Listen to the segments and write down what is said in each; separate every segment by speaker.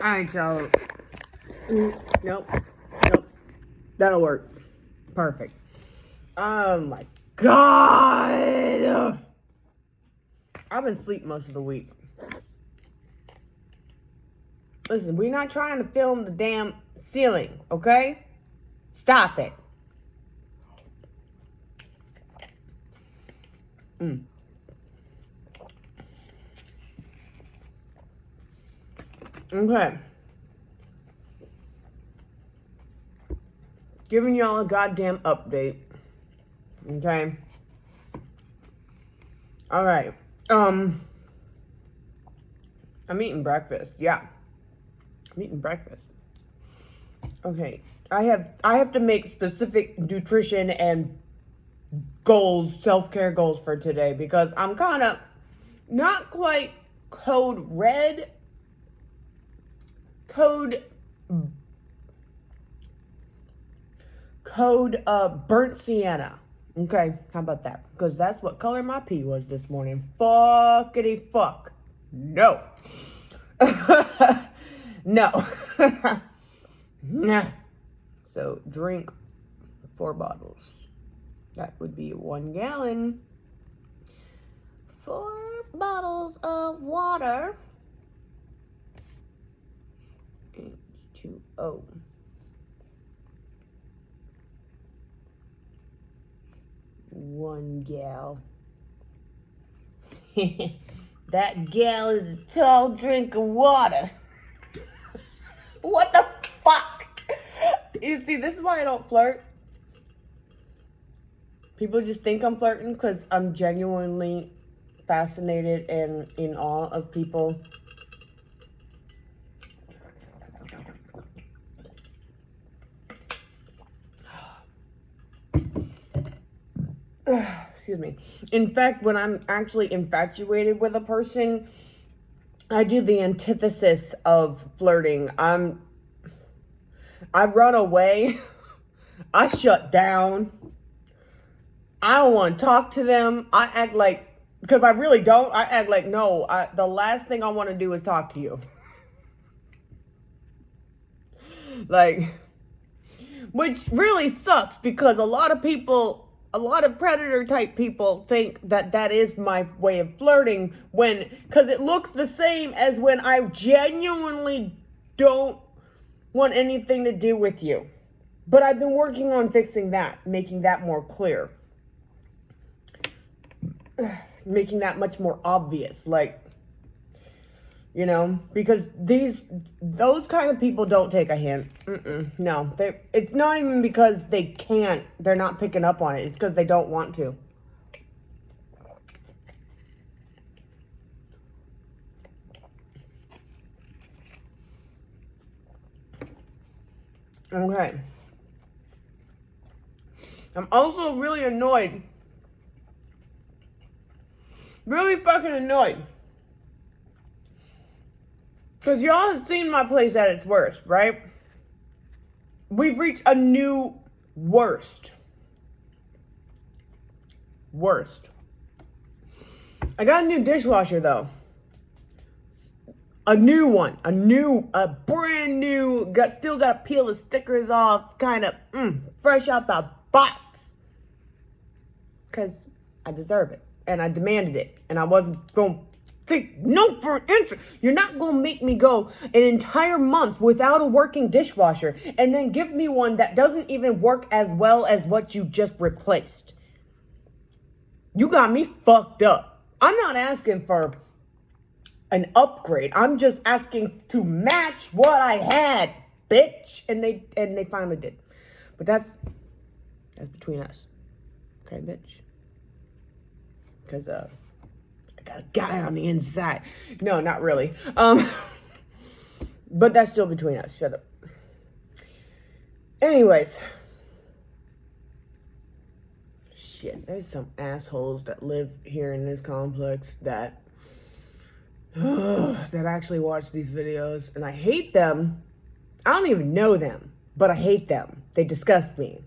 Speaker 1: Alright, so. Nope. That'll work. Perfect. Oh my God. I've been asleep most of the week. Listen, we're not trying to film the damn ceiling, okay? Stop it. Okay. Giving y'all a goddamn update. Okay. Alright. I'm eating breakfast. Yeah. I'm eating breakfast. Okay. I have to make specific nutrition and goals, self-care goals for today because I'm kind of not quite code red. Code burnt sienna. Okay, how about that? Because that's what color my pee was this morning. Fuckity fuck. No. No. Nah. So drink 4 bottles. That would be 1 gallon. 4 bottles of water. H2O. One gal. That gal is a tall drink of water. What the fuck? You see, this is why I don't flirt. People just think I'm flirting because I'm genuinely fascinated and in awe of people. Excuse me. In fact, when I'm actually infatuated with a person, I do the antithesis of flirting. I run away. I shut down. I don't want to talk to them. I act like, because I really don't, I act like, no, the last thing I want to do is talk to you. Like, which really sucks because a lot of predator type people think that is my way of flirting because it looks the same as when I genuinely don't want anything to do with you. But I've been working on fixing that, making that more clear. Making that much more obvious, like, you know, because those kind of people don't take a hint. No, it's not even because they can't, they're not picking up on it. It's because they don't want to. Okay. I'm also really annoyed. Really fucking annoyed. Because y'all have seen my place at its worst, right? We've reached a new worst. Worst. I got a new dishwasher, though. A new one. A brand new, still got to peel the stickers off, kind of fresh out the box. Because I deserve it. And I demanded it. And I wasn't going to take no for an answer. You're not going to make me go an entire month without a working dishwasher and then give me one that doesn't even work as well as what you just replaced. You got me fucked up. I'm not asking for an upgrade. I'm just asking to match what I had, bitch. And they finally did. But that's between us. Okay, bitch? Because I got a guy on the inside. No, not really. But that's still between us. Shut up. Anyways. Shit, there's some assholes that live here in this complex that actually watch these videos. And I hate them. I don't even know them. But I hate them. They disgust me.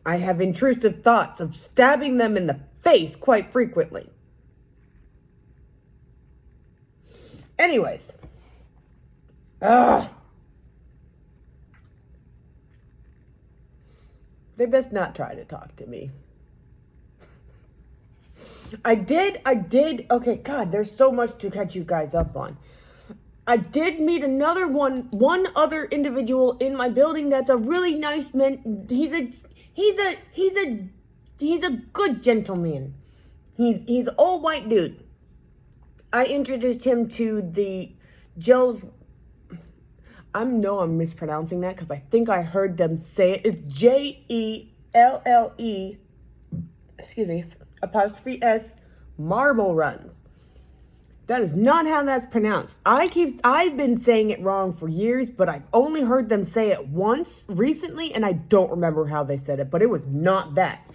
Speaker 1: I have intrusive thoughts of stabbing them in the face quite frequently. Anyways, Ugh. They best not try to talk to me. I did, okay, God, there's so much to catch you guys up on. I did meet one other individual in my building that's a really nice man. He's a good gentleman. He's an old white dude. I introduced him to the Joe's. I know I'm mispronouncing that because I think I heard them say it. It's Jelle, excuse me, apostrophe S, marble runs. That is not how that's pronounced. I've been saying it wrong for years, but I've only heard them say it once recently, and I don't remember how they said it, but it was not that.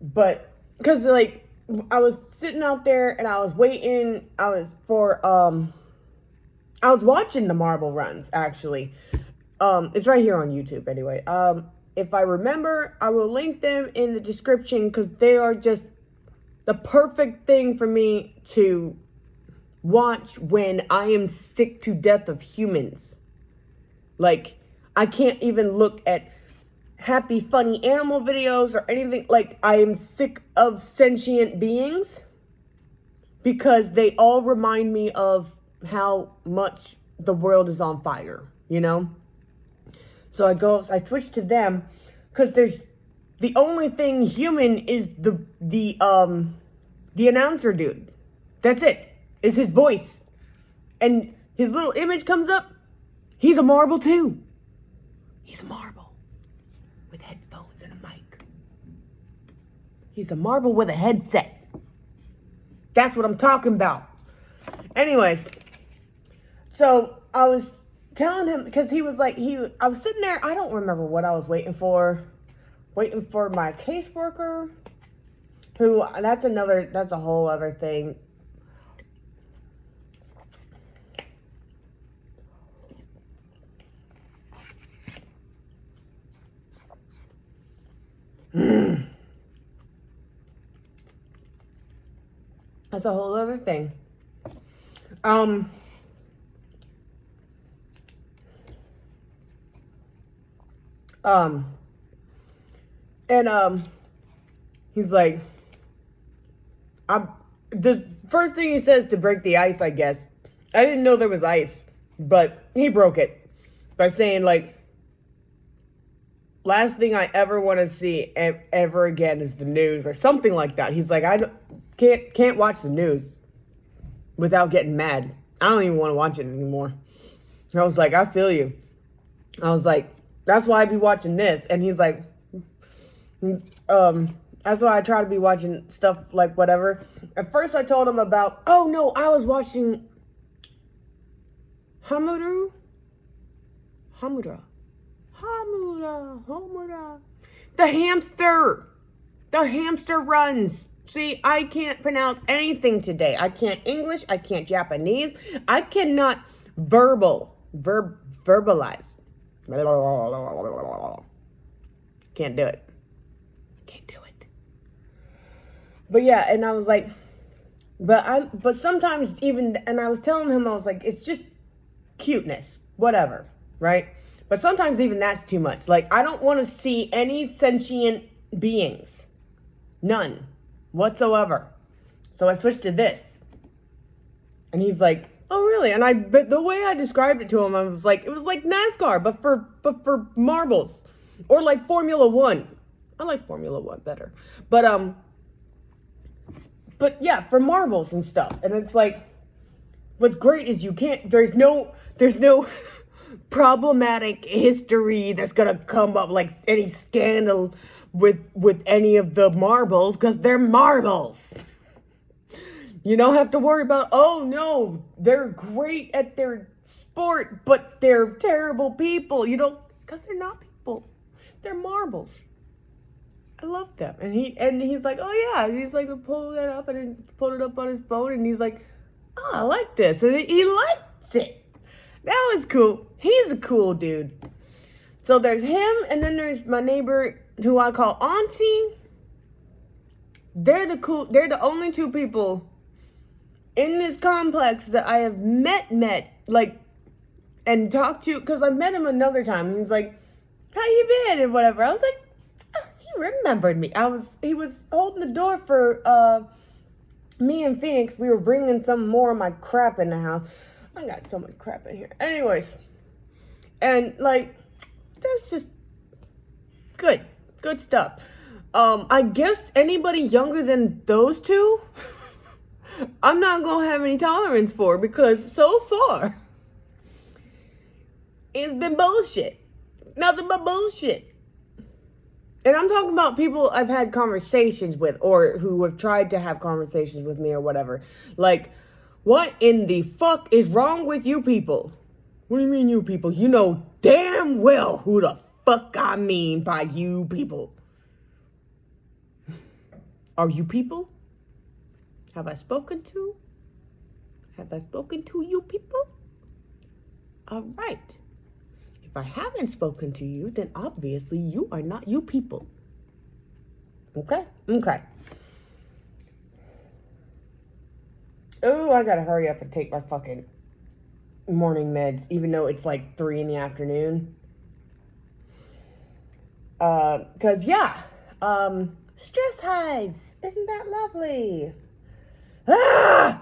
Speaker 1: But, because, like, I was sitting out there, and I was waiting, I was watching the marble runs, actually. It's right here on YouTube, anyway. If I remember, I will link them in the description, because they are just the perfect thing for me to watch when I am sick to death of humans. Like, I can't even look at happy, funny animal videos or anything. Like, I am sick of sentient beings because they all remind me of how much the world is on fire, you know? So I switch to them because there's the only thing human is the announcer dude. That's it. Is his voice. And his little image comes up. He's a marble too. He's a marble with headphones and a mic. He's a marble with a headset. That's what I'm talking about. Anyways, so I was telling him, because he was like, I was sitting there, I don't remember what I was waiting for. Waiting for my caseworker, who, that's a whole other thing. That's a whole other thing. He's like, the first thing he says to break the ice, I guess. I didn't know there was ice, but he broke it by saying, like, last thing I ever want to see ever again is the news or something like that. He's like, I can't watch the news without getting mad. I don't even want to watch it anymore. And I was like, I feel you. I was like, that's why I be watching this. And he's like, that's why I try to be watching stuff like whatever. At first I told him about, oh no, I was watching Hamura. The hamster runs. See, I can't pronounce anything today. I can't English. I can't Japanese. I cannot verbalize. Can't do it. But yeah, and I was like, but sometimes even, and I was telling him, I was like, it's just cuteness, whatever, right? But sometimes even that's too much. Like, I don't want to see any sentient beings. None whatsoever. So I switched to this. And he's like, oh really? And but the way I described it to him, I was like, it was like NASCAR, but for marbles. Or like Formula 1. I like Formula 1 better. But yeah, for marbles and stuff. And it's like, what's great is there's no problematic history that's gonna come up, like any scandal with any of the marbles, because they're marbles. You don't have to worry about, oh no, they're great at their sport, but they're terrible people, because they're not people. They're marbles. I love them. And he's like, oh yeah. And he's like, pull that up, and he pulled it up on his phone, and he's like, oh, I like this. And he likes it. That was cool. He's a cool dude. So there's him, and then there's my neighbor who I call Auntie. They're the only two people in this complex that I have met, like, and talk to, because I met him another time. And he's like, how you been? And whatever. I was like, oh, he remembered me. He was holding the door for me and Phoenix. We were bringing some more of my crap in the house. I got so much crap in here. Anyways. And like, that's just good stuff. I guess anybody younger than those two, I'm not gonna have any tolerance for, because so far, it's been bullshit. Nothing but bullshit. And I'm talking about people I've had conversations with, or who have tried to have conversations with me or whatever. Like, what in the fuck is wrong with you people? What do you mean you people? You know damn well who the fuck I mean by you people. Are you people? Have I spoken to? Have I spoken to you people? All right. If I haven't spoken to you, then obviously you are not you people. Okay? Okay. Oh, I gotta hurry up and take my fucking morning meds, even though it's like 3 in the afternoon. Cause yeah, stress hives. Isn't that lovely? Ah!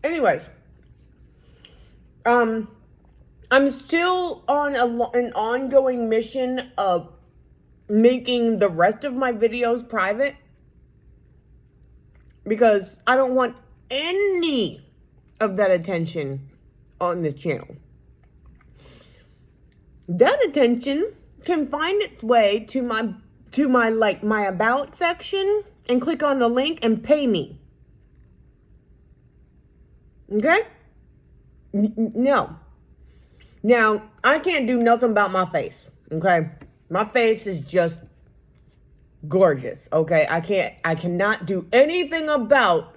Speaker 1: Anyways, I'm still on an ongoing mission of making the rest of my videos private, because I don't want any of that attention on this channel. That attention can find its way to my about section and click on the link and pay me. Okay? No. Now, I can't do nothing about my face. Okay? My face is just gorgeous. Okay? I cannot do anything about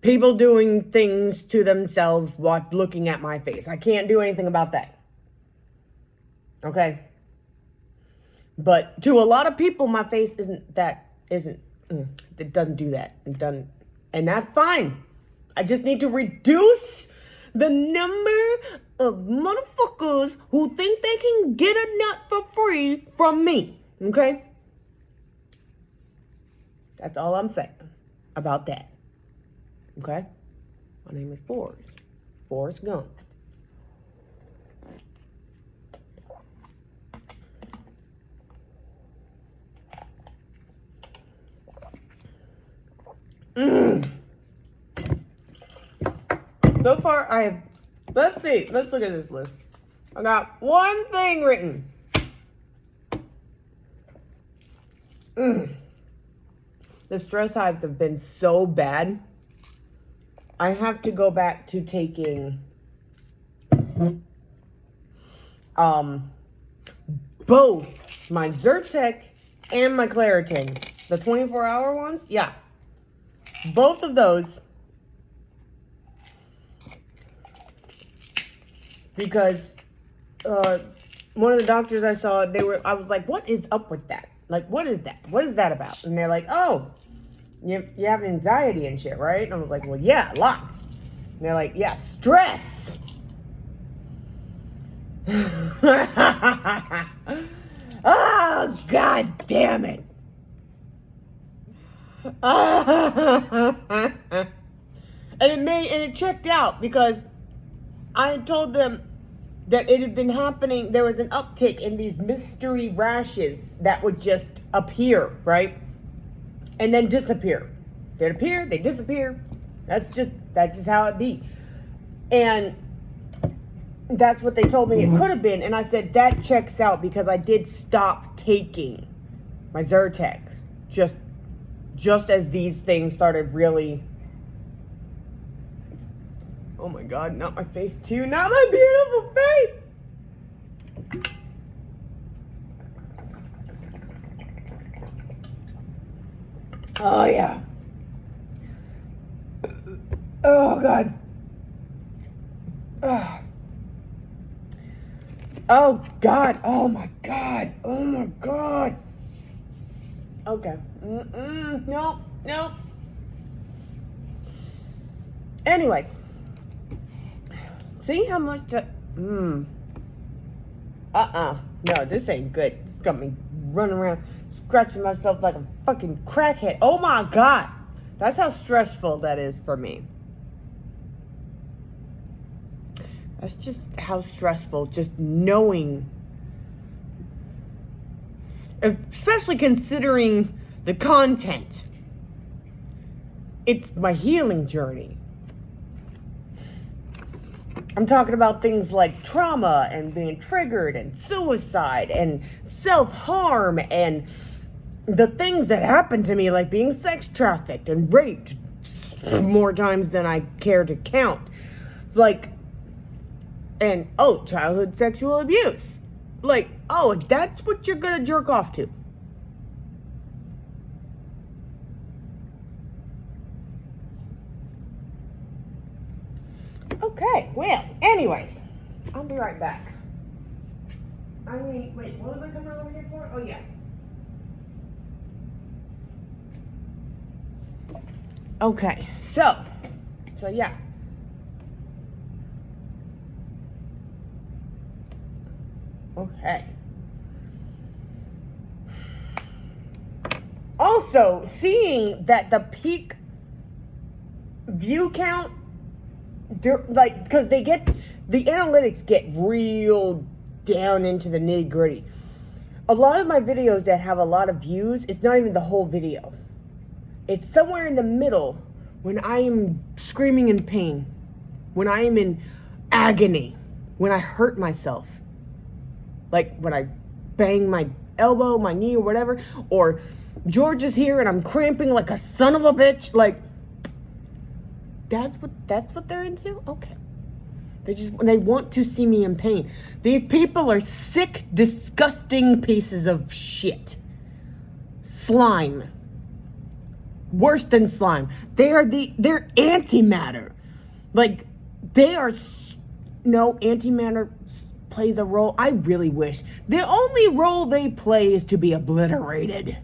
Speaker 1: people doing things to themselves while looking at my face. I can't do anything about that. Okay? But to a lot of people, my face it doesn't do that. It doesn't, and that's fine. I just need to reduce the number of motherfuckers who think they can get a nut for free from me. Okay? That's all I'm saying about that. Okay? My name is Forrest Gump. So far, let's look at this list. I got one thing written. The stress hives have been so bad. I have to go back to taking both my Zyrtec and my Claritin. The 24-hour ones? Yeah. Both of those. Because one of the doctors I saw, I was like, what is up with that? Like, what is that? What is that about? And they're like, oh, you have anxiety and shit, right? And I was like, well, yeah, lots. And they're like, yeah, stress. Oh, God damn it. And it checked out, because I told them that it had been happening. There was an uptick in these mystery rashes that would just appear, right? And then disappear. They'd appear, they disappear. That's just how it be. And that's what they told me it could have been. And I said, that checks out, because I did stop taking my Zyrtec just as these things started really. Oh my God, not my face too. Not my beautiful face. Oh, yeah. Oh, God. Oh. Oh, God. Oh, my God. Oh, my God. Okay. Nope. Nope. Anyways. See how much to... No, this ain't good. This got me running around scratching myself like a fucking crackhead. Oh, my God. That's how stressful that is for me. That's just how stressful, just knowing, especially considering the content. It's my healing journey. I'm talking about things like trauma and being triggered and suicide and self-harm and the things that happened to me, like being sex trafficked and raped more times than I care to count. Like, and, childhood sexual abuse. Like, that's what you're gonna jerk off to. Okay, well, anyways, I'll be right back. I mean, wait, what was I coming over here for? Oh, yeah. Okay, so yeah. Okay. Also, seeing that the peak view count, like, because the analytics get real down into the nitty gritty. A lot of my videos that have a lot of views, it's not even the whole video. It's somewhere in the middle when I am screaming in pain, when I am in agony, when I hurt myself. Like when I bang my elbow, my knee, or whatever, or George is here and I'm cramping like a son of a bitch. Like, that's what they're into? Okay. They want to see me in pain. These people are sick, disgusting pieces of shit. Slime. Worse than slime. They're antimatter. Like, antimatter plays a role. I really wish. The only role they play is to be obliterated.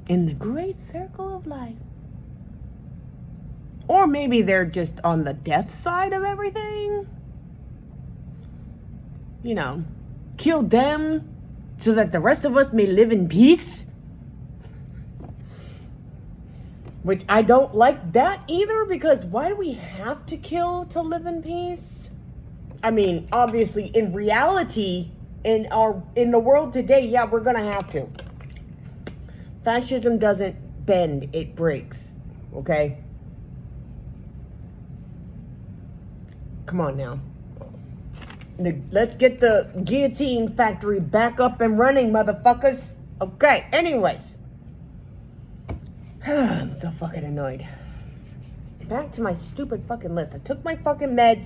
Speaker 1: In the great circle of life. Or maybe they're just on the death side of everything. You know, kill them so that the rest of us may live in peace. Which I don't like that either, because why do we have to kill to live in peace? I mean, obviously, in reality, in the world today, yeah, we're gonna have to. Fascism doesn't bend, it breaks. Okay? Come on now. Let's get the guillotine factory back up and running, motherfuckers. Okay, anyways. I'm so fucking annoyed. Back to my stupid fucking list. I took my fucking meds.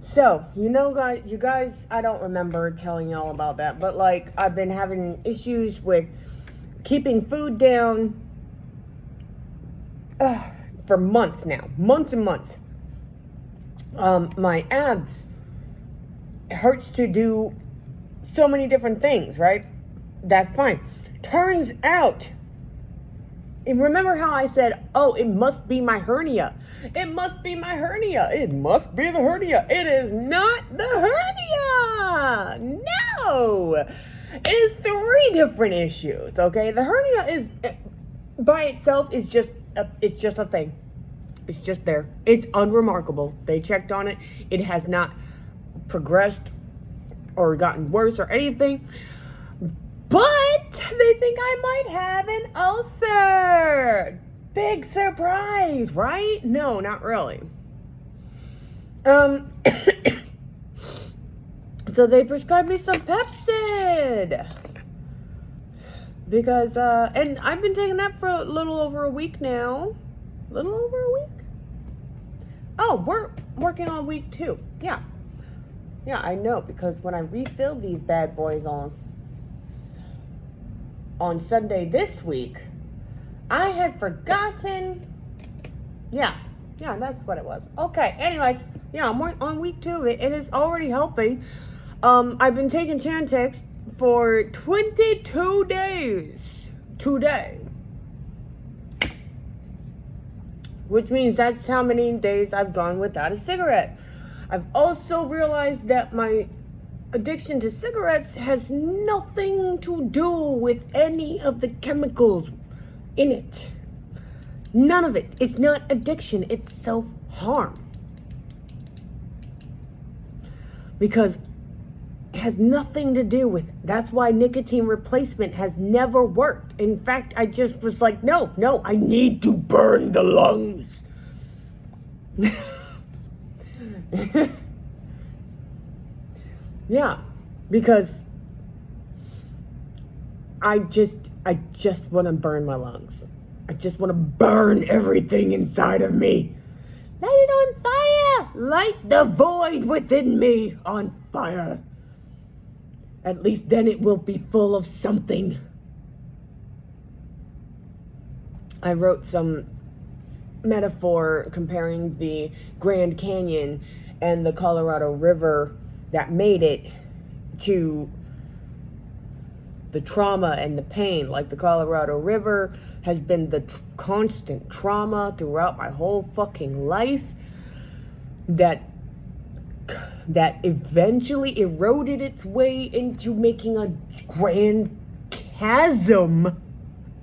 Speaker 1: So, you guys, I don't remember telling y'all about that, but like, I've been having issues with keeping food down for months now. Months and months. My abs, it hurts to do so many different things, right? That's fine. Turns out, and remember how I said, it must be my hernia. It must be my hernia. It must be the hernia. It is not the hernia. No. It is 3 different issues, okay? The hernia is, by itself, is just it's just a thing. It's just there. It's unremarkable. They checked on it. It has not progressed or gotten worse or anything. But they think I might have an ulcer. Big surprise, right? No, not really. So they prescribed me some Pepsid. Because, and I've been taking that for a little over a week now. A little over a week? Oh, we're working on week 2. Yeah. Yeah, I know, because when I refilled these bad boys on Sunday this week, I had forgotten. Yeah, that's what it was. Okay, anyways, yeah, I'm on week 2 it is already helping. I've been taking Chantix for 22 days today, which means that's how many days I've gone without a cigarette. I've also realized that my addiction to cigarettes has nothing to do with any of the chemicals in it. None of it. It's not addiction, it's self-harm. Because it has nothing to do with it. That's why nicotine replacement has never worked. In fact, I just was like, no, I need to burn the lungs. Yeah, because I just want to burn my lungs. I just want to burn everything inside of me. Light it on fire! Light the void within me on fire. At least then it will be full of something. I wrote some metaphor comparing the Grand Canyon and the Colorado River that made it to the trauma and the pain. Like the Colorado River has been the constant trauma throughout my whole fucking life that eventually eroded its way into making a grand chasm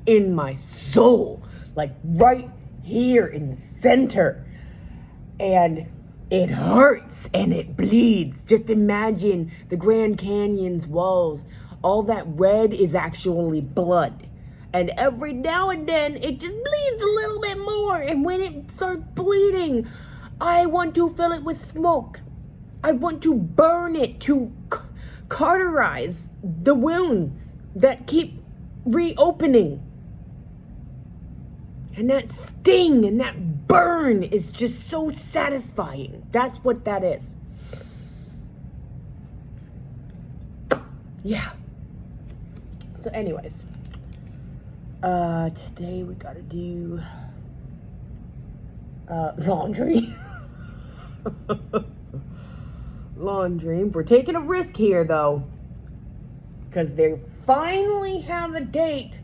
Speaker 1: in my soul, like right here in the center. And it hurts and it bleeds. Just imagine the Grand Canyon's walls. All that red is actually blood. And every now and then, it just bleeds a little bit more. And when it starts bleeding, I want to fill it with smoke. I want to burn it to cauterize the wounds that keep reopening. And that sting and that burn is just so satisfying. That's what that is. Yeah. So anyways, today we gotta do laundry. Laundry. We're taking a risk here though, because they finally have a date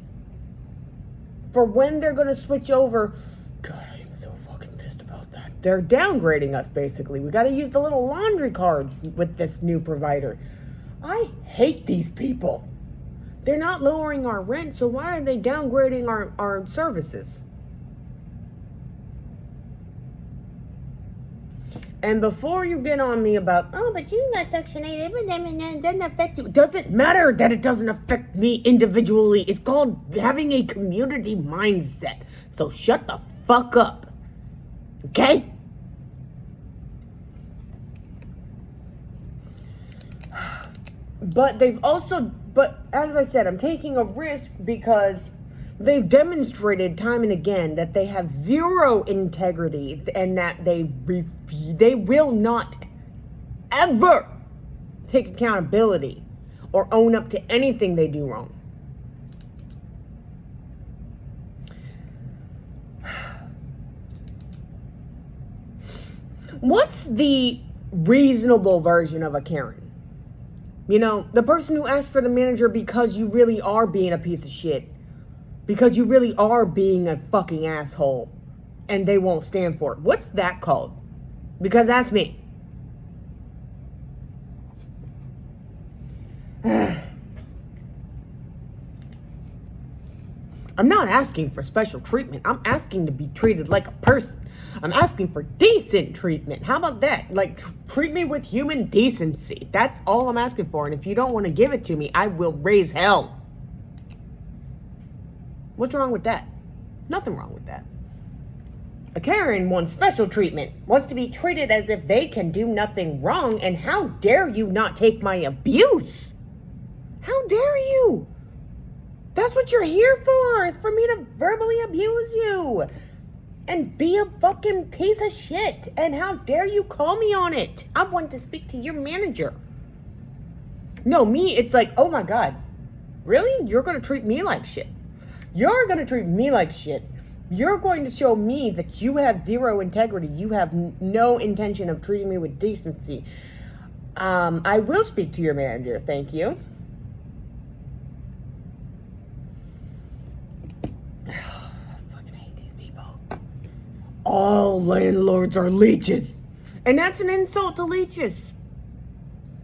Speaker 1: for when they're gonna switch over. God, I am so fucking pissed about that. They're downgrading us basically. We gotta use the little laundry cards with this new provider. I hate these people. They're not lowering our rent, so why are they downgrading our services? And before you get on me about, oh, but you got Section 8, it doesn't affect you. It doesn't matter that it doesn't affect me individually. It's called having a community mindset. So shut the fuck up. Okay? But as I said, I'm taking a risk because they've demonstrated time and again that they have zero integrity and that they will not ever take accountability or own up to anything they do wrong. What's the reasonable version of a Karen? You know, the person who asked for the manager because you really are being a piece of shit. Because you really are being a fucking asshole. And they won't stand for it. What's that called? Because that's me. I'm not asking for special treatment. I'm asking to be treated like a person. I'm asking for decent treatment. How about that? Like, treat me with human decency. That's all I'm asking for. And if you don't want to give it to me, I will raise hell. What's wrong with that? Nothing wrong with that. A Karen wants special treatment, wants to be treated as if they can do nothing wrong, and how dare you not take my abuse? How dare you? That's what you're here for, is for me to verbally abuse you. and be a fucking piece of shit. And how dare you call me on it? I want to speak to your manager. No, me, it's like, oh my God. Really? You're going to treat me like shit. You're going to treat me like shit. You're going to show me that you have zero integrity. You have no intention of treating me with decency. I will speak to your manager. Thank you. I fucking hate these people. All landlords are leeches. And that's an insult to leeches.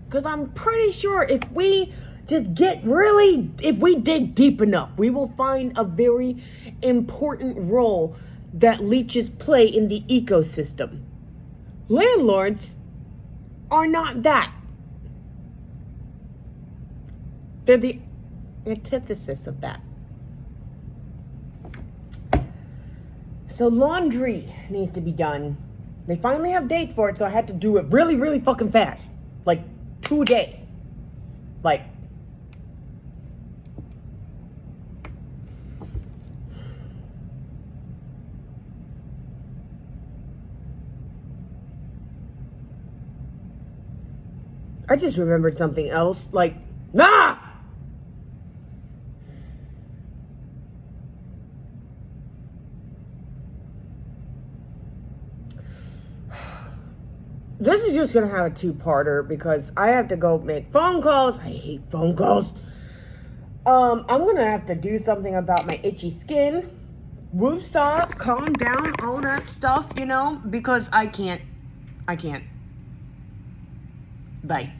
Speaker 1: Because I'm pretty sure if we just if we dig deep enough, we will find a very important role that leeches play in the ecosystem. Landlords are not that. They're the antithesis of that. So laundry needs to be done. They finally have dates for it, so I had to do it really, really fucking fast. Like 2 a day. Like, I just remembered something else. Like, nah! This is just gonna have a 2-parter because I have to go make phone calls. I hate phone calls. I'm gonna have to do something about my itchy skin. Woosah, calm down, all that stuff, you know, because I can't. Bye.